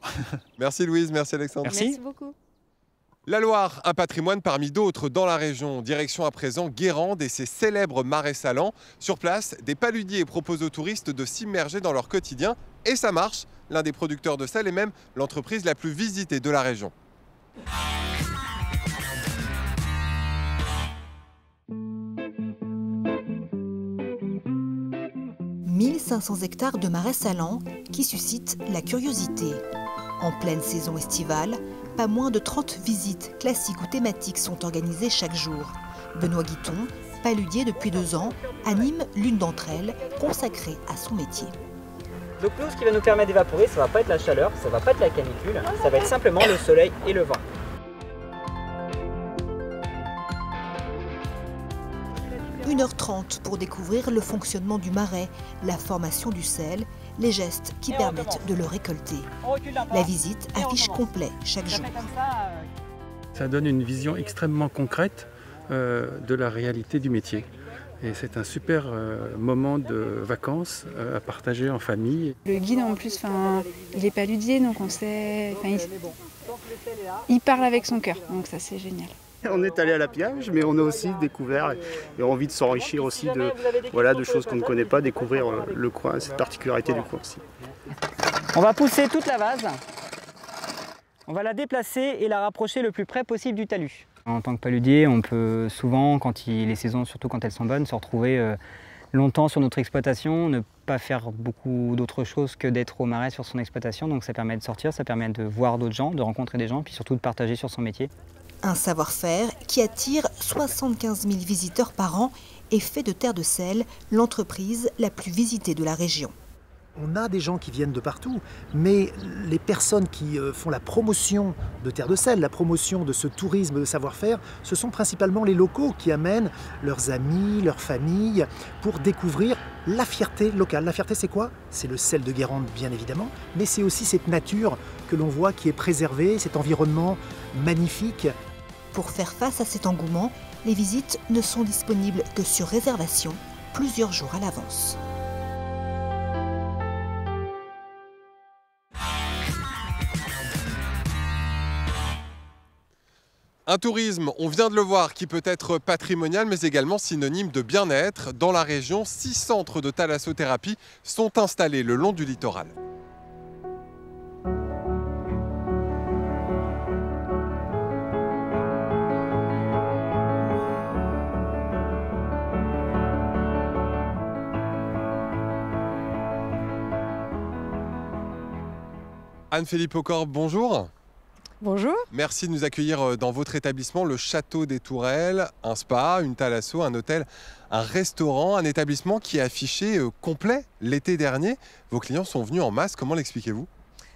Merci Louise, merci Alexandre. Merci beaucoup. La Loire, un patrimoine parmi d'autres dans la région. Direction à présent Guérande et ses célèbres marais salants. Sur place, des paludiers proposent aux touristes de s'immerger dans leur quotidien. Et ça marche. L'un des producteurs de sel est même l'entreprise la plus visitée de la région. 1500 hectares de marais salants qui suscitent la curiosité. En pleine saison estivale, pas moins de 30 visites classiques ou thématiques sont organisées chaque jour. Benoît Guiton, paludier depuis 2 ans, anime l'une d'entre elles consacrée à son métier. Donc nous, ce qui va nous permettre d'évaporer, ça va pas être la chaleur, ça va pas être la canicule, ça va être simplement le soleil et le vent. « 1h30 pour découvrir le fonctionnement du marais, la formation du sel, les gestes qui permettent de le récolter. La visite affiche complet chaque jour. Ça donne une vision extrêmement concrète de la réalité du métier. Et c'est un super moment de vacances à partager en famille. Le guide en plus, il est paludier, donc on sait, il parle avec son cœur, donc ça c'est génial. On est allé à la Piage, mais on a aussi découvert et envie de s'enrichir aussi de choses qu'on ne connaît pas, découvrir le coin, cette particularité du coin aussi. On va pousser toute la vase, on va la déplacer et la rapprocher le plus près possible du talus. En tant que paludier, on peut souvent, les saisons, surtout quand elles sont bonnes, se retrouver longtemps sur notre exploitation, ne pas faire beaucoup d'autres choses que d'être au marais sur son exploitation. Donc ça permet de sortir, ça permet de voir d'autres gens, de rencontrer des gens, puis surtout de partager sur son métier. Un savoir-faire qui attire 75 000 visiteurs par an et fait de Terre de Sel l'entreprise la plus visitée de la région. On a des gens qui viennent de partout, mais les personnes qui font la promotion de Terre de Sel, la promotion de ce tourisme de savoir-faire, ce sont principalement les locaux qui amènent leurs amis, leurs familles, pour découvrir la fierté locale. La fierté, c'est quoi? C'est le sel de Guérande, bien évidemment, mais c'est aussi cette nature que l'on voit qui est préservée, cet environnement magnifique. Pour faire face à cet engouement, les visites ne sont disponibles que sur réservation, plusieurs jours à l'avance. Un tourisme, on vient de le voir, qui peut être patrimonial, mais également synonyme de bien-être. Dans la région, 6 centres de thalassothérapie sont installés le long du littoral. Anne-Philippe Aucorbe, bonjour. Bonjour. Merci de nous accueillir dans votre établissement, le Château des Tourelles, un spa, une thalasso, un hôtel, un restaurant, un établissement qui est affiché complet l'été dernier. Vos clients sont venus en masse, comment l'expliquez-vous ?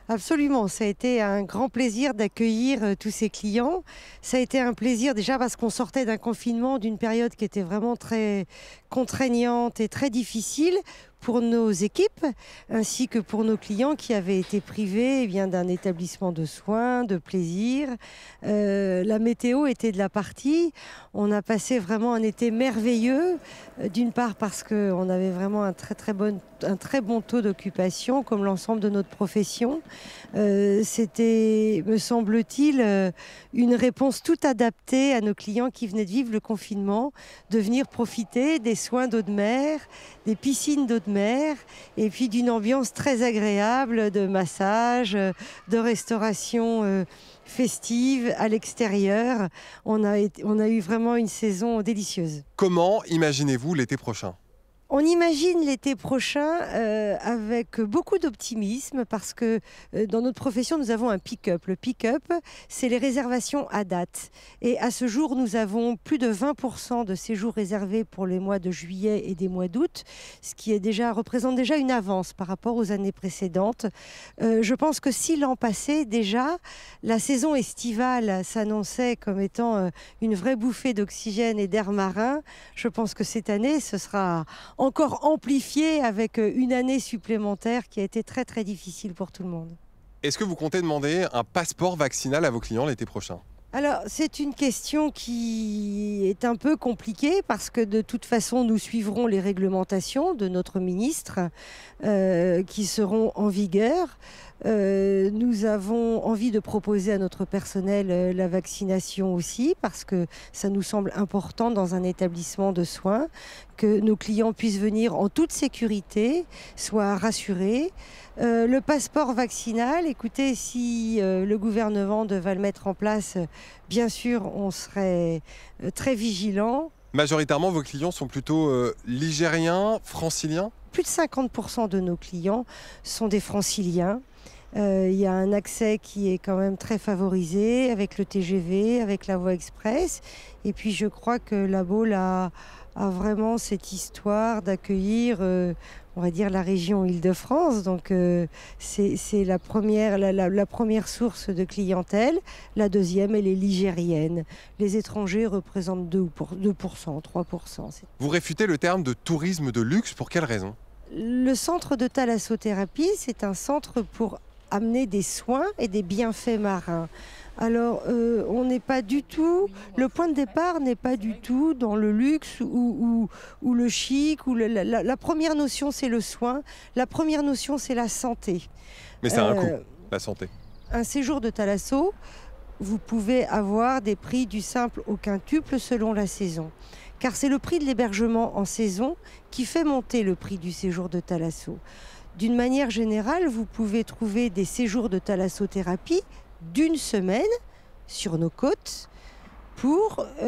Absolument, ça a été un grand plaisir d'accueillir tous ces clients. Ça a été un plaisir déjà parce qu'on sortait d'un confinement, d'une période qui était vraiment très contraignante et très difficile pour nos équipes, ainsi que pour nos clients qui avaient été privés d'un établissement de soins, de plaisir. La météo était de la partie. On a passé vraiment un été merveilleux, d'une part parce qu'on avait vraiment un très bon taux d'occupation, comme l'ensemble de notre profession. C'était, me semble-t-il, une réponse tout adaptée à nos clients qui venaient de vivre le confinement, de venir profiter des soins d'eau de mer, des piscines d'eau de mer, et puis d'une ambiance très agréable de massage, de restauration festive à l'extérieur. On a eu vraiment une saison délicieuse. Comment imaginez-vous l'été prochain ? On imagine l'été prochain avec beaucoup d'optimisme parce que dans notre profession, nous avons un pick-up. Le pick-up, c'est les réservations à date. Et à ce jour, nous avons plus de 20% de séjours réservés pour les mois de juillet et des mois d'août, ce qui représente déjà une avance par rapport aux années précédentes. Je pense que si l'an passé, déjà, la saison estivale s'annonçait comme étant une vraie bouffée d'oxygène et d'air marin, je pense que cette année, ce sera encore amplifié avec une année supplémentaire qui a été très très difficile pour tout le monde. Est-ce que vous comptez demander un passeport vaccinal à vos clients l'été prochain ? Alors, c'est une question qui est un peu compliquée parce que de toute façon, nous suivrons les réglementations de notre ministre qui seront en vigueur. Nous avons envie de proposer à notre personnel la vaccination aussi parce que ça nous semble important dans un établissement de soins que nos clients puissent venir en toute sécurité, soient rassurés. Le passeport vaccinal, écoutez, si le gouvernement devait le mettre en place, bien sûr, on serait très vigilants. Majoritairement, vos clients sont plutôt ligériens, franciliens ? Plus de 50% de nos clients sont des franciliens. Il y a un accès qui est quand même très favorisé avec le TGV, avec la voie express. Et puis je crois que la Baule a vraiment cette histoire d'accueillir, on va dire, la région Île-de-France. Donc c'est la première source de clientèle. La deuxième, elle est ligérienne. Les étrangers représentent 2%, 3%. Vous réfutez le terme de tourisme de luxe, pour quelle raison? Le centre de thalassothérapie, c'est un centre pour amener des soins et des bienfaits marins. Alors, on n'est pas du tout. Le point de départ n'est pas du tout dans le luxe ou le chic. La première notion, c'est le soin. La première notion, c'est la santé. Mais ça a un coût, la santé. Un séjour de thalasso, vous pouvez avoir des prix du simple au quintuple selon la saison. Car c'est le prix de l'hébergement en saison qui fait monter le prix du séjour de thalasso. D'une manière générale, vous pouvez trouver des séjours de thalassothérapie d'une semaine sur nos côtes pour 1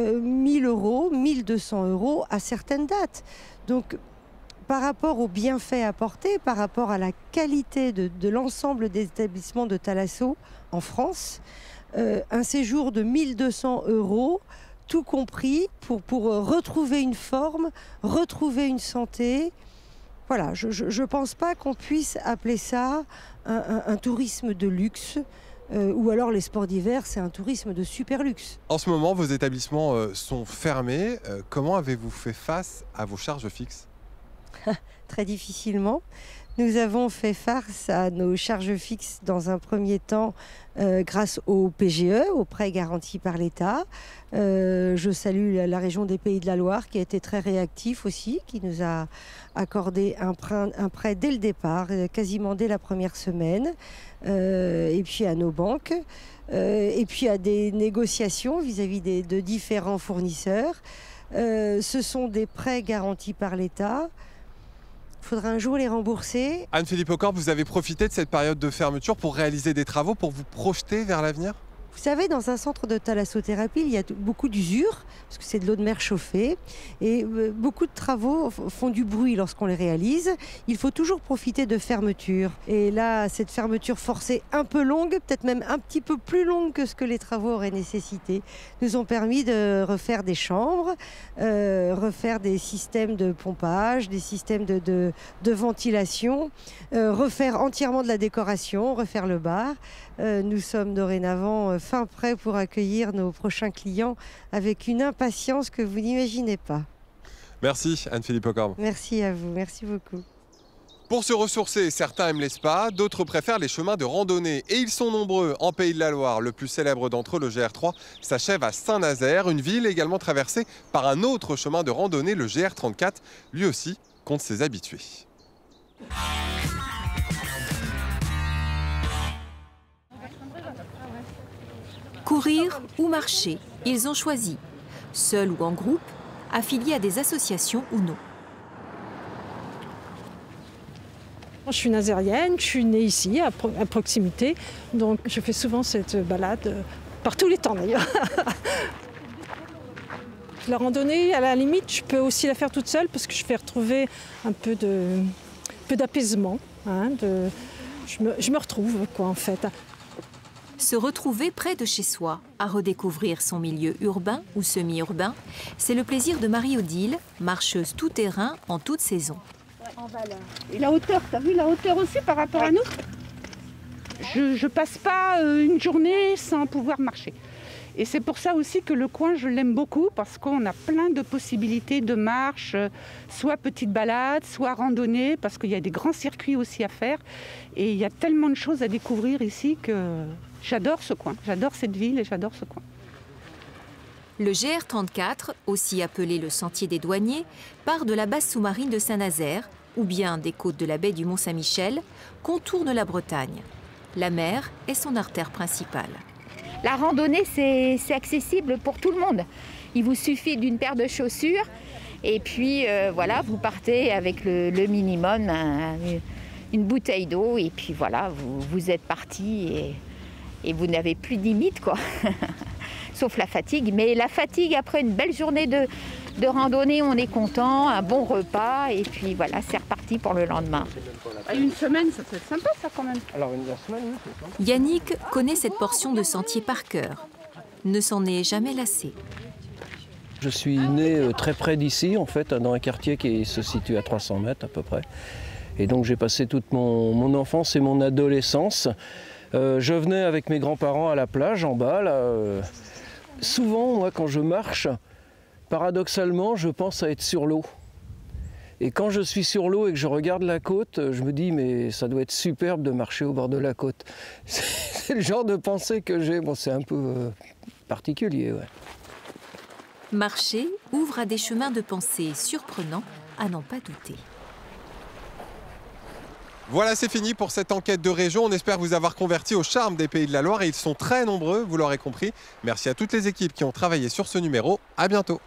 000 €, 1 200 € à certaines dates. Donc, par rapport aux bienfaits apportés, par rapport à la qualité de l'ensemble des établissements de thalasso en France, un séjour de 1 200 €, tout compris, pour retrouver une forme, retrouver une santé. Voilà, je ne pense pas qu'on puisse appeler ça un tourisme de luxe. Ou alors les sports d'hiver, c'est un tourisme de super luxe. En ce moment, vos établissements sont fermés. Comment avez-vous fait face à vos charges fixes? Très difficilement. Nous avons fait face à nos charges fixes dans un premier temps grâce au PGE, au prêt garanti par l'État. Je salue la région des Pays de la Loire qui a été très réactif aussi, qui nous a accordé un prêt dès le départ, quasiment dès la première semaine, et puis à nos banques, et puis à des négociations vis-à-vis de différents fournisseurs. Ce sont des prêts garantis par l'État. Il faudra un jour les rembourser. Anne-Philippe Aucorbe, vous avez profité de cette période de fermeture pour réaliser des travaux, pour vous projeter vers l'avenir? Vous savez, dans un centre de thalassothérapie, il y a beaucoup d'usure, parce que c'est de l'eau de mer chauffée, et beaucoup de travaux font du bruit lorsqu'on les réalise. Il faut toujours profiter de fermeture. Et là, cette fermeture forcée un peu longue, peut-être même un petit peu plus longue que ce que les travaux auraient nécessité, nous ont permis de refaire des chambres, refaire des systèmes de pompage, des systèmes de ventilation, refaire entièrement de la décoration, refaire le bar. Nous sommes dorénavant fin prêts pour accueillir nos prochains clients avec une impatience que vous n'imaginez pas. Merci Anne-Philippe Aucorbe. Merci à vous, merci beaucoup. Pour se ressourcer, certains aiment les spas, d'autres préfèrent les chemins de randonnée. Et ils sont nombreux en Pays de la Loire. Le plus célèbre d'entre eux, le GR3, s'achève à Saint-Nazaire, une ville également traversée par un autre chemin de randonnée, le GR34. Lui aussi compte ses habitués. Courir ou marcher, ils ont choisi, seuls ou en groupe, affiliés à des associations ou non. Je suis nazérienne, je suis née ici, à proximité, donc je fais souvent cette balade, par tous les temps d'ailleurs. La randonnée, à la limite, je peux aussi la faire toute seule parce que je fais retrouver un peu d'apaisement. Hein, je me retrouve, quoi, en fait. Se retrouver près de chez soi, à redécouvrir son milieu urbain ou semi-urbain, c'est le plaisir de Marie-Odile, marcheuse tout-terrain en toute saison. Et la hauteur, t'as vu la hauteur aussi par rapport à nous? Je passe pas une journée sans pouvoir marcher. Et c'est pour ça aussi que le coin, je l'aime beaucoup, parce qu'on a plein de possibilités de marche, soit petite balade, soit randonnée, parce qu'il y a des grands circuits aussi à faire. Et il y a tellement de choses à découvrir ici que j'adore ce coin, j'adore cette ville et j'adore ce coin. Le GR34, aussi appelé le Sentier des Douaniers, part de la base sous-marine de Saint-Nazaire, ou bien des côtes de la baie du Mont-Saint-Michel, contourne la Bretagne. La mer est son artère principale. La randonnée, c'est accessible pour tout le monde. Il vous suffit d'une paire de chaussures et puis voilà, vous partez avec le minimum, une bouteille d'eau et puis voilà, vous êtes parti et vous n'avez plus de limite, quoi. Sauf la fatigue. Mais la fatigue après une belle journée de randonnée, on est content, un bon repas et puis voilà, c'est reparti pour le lendemain. Une semaine, ça peut être sympa ça quand même. Alors une semaine, oui, c'est ça. Yannick connaît cette portion de sentier par cœur, ne s'en est jamais lassé. Je suis né très près d'ici, en fait, dans un quartier qui se situe à 300 mètres à peu près. Et donc j'ai passé toute mon enfance et mon adolescence. Je venais avec mes grands-parents à la plage en bas. Là, souvent, moi, quand je marche, paradoxalement, je pense à être sur l'eau. Et quand je suis sur l'eau et que je regarde la côte, je me dis mais ça doit être superbe de marcher au bord de la côte. C'est le genre de pensée que j'ai. Bon, c'est un peu particulier, ouais. Marcher ouvre à des chemins de pensée surprenants à n'en pas douter. Voilà, c'est fini pour cette enquête de région. On espère vous avoir converti au charme des Pays de la Loire et ils sont très nombreux, vous l'aurez compris. Merci à toutes les équipes qui ont travaillé sur ce numéro. À bientôt.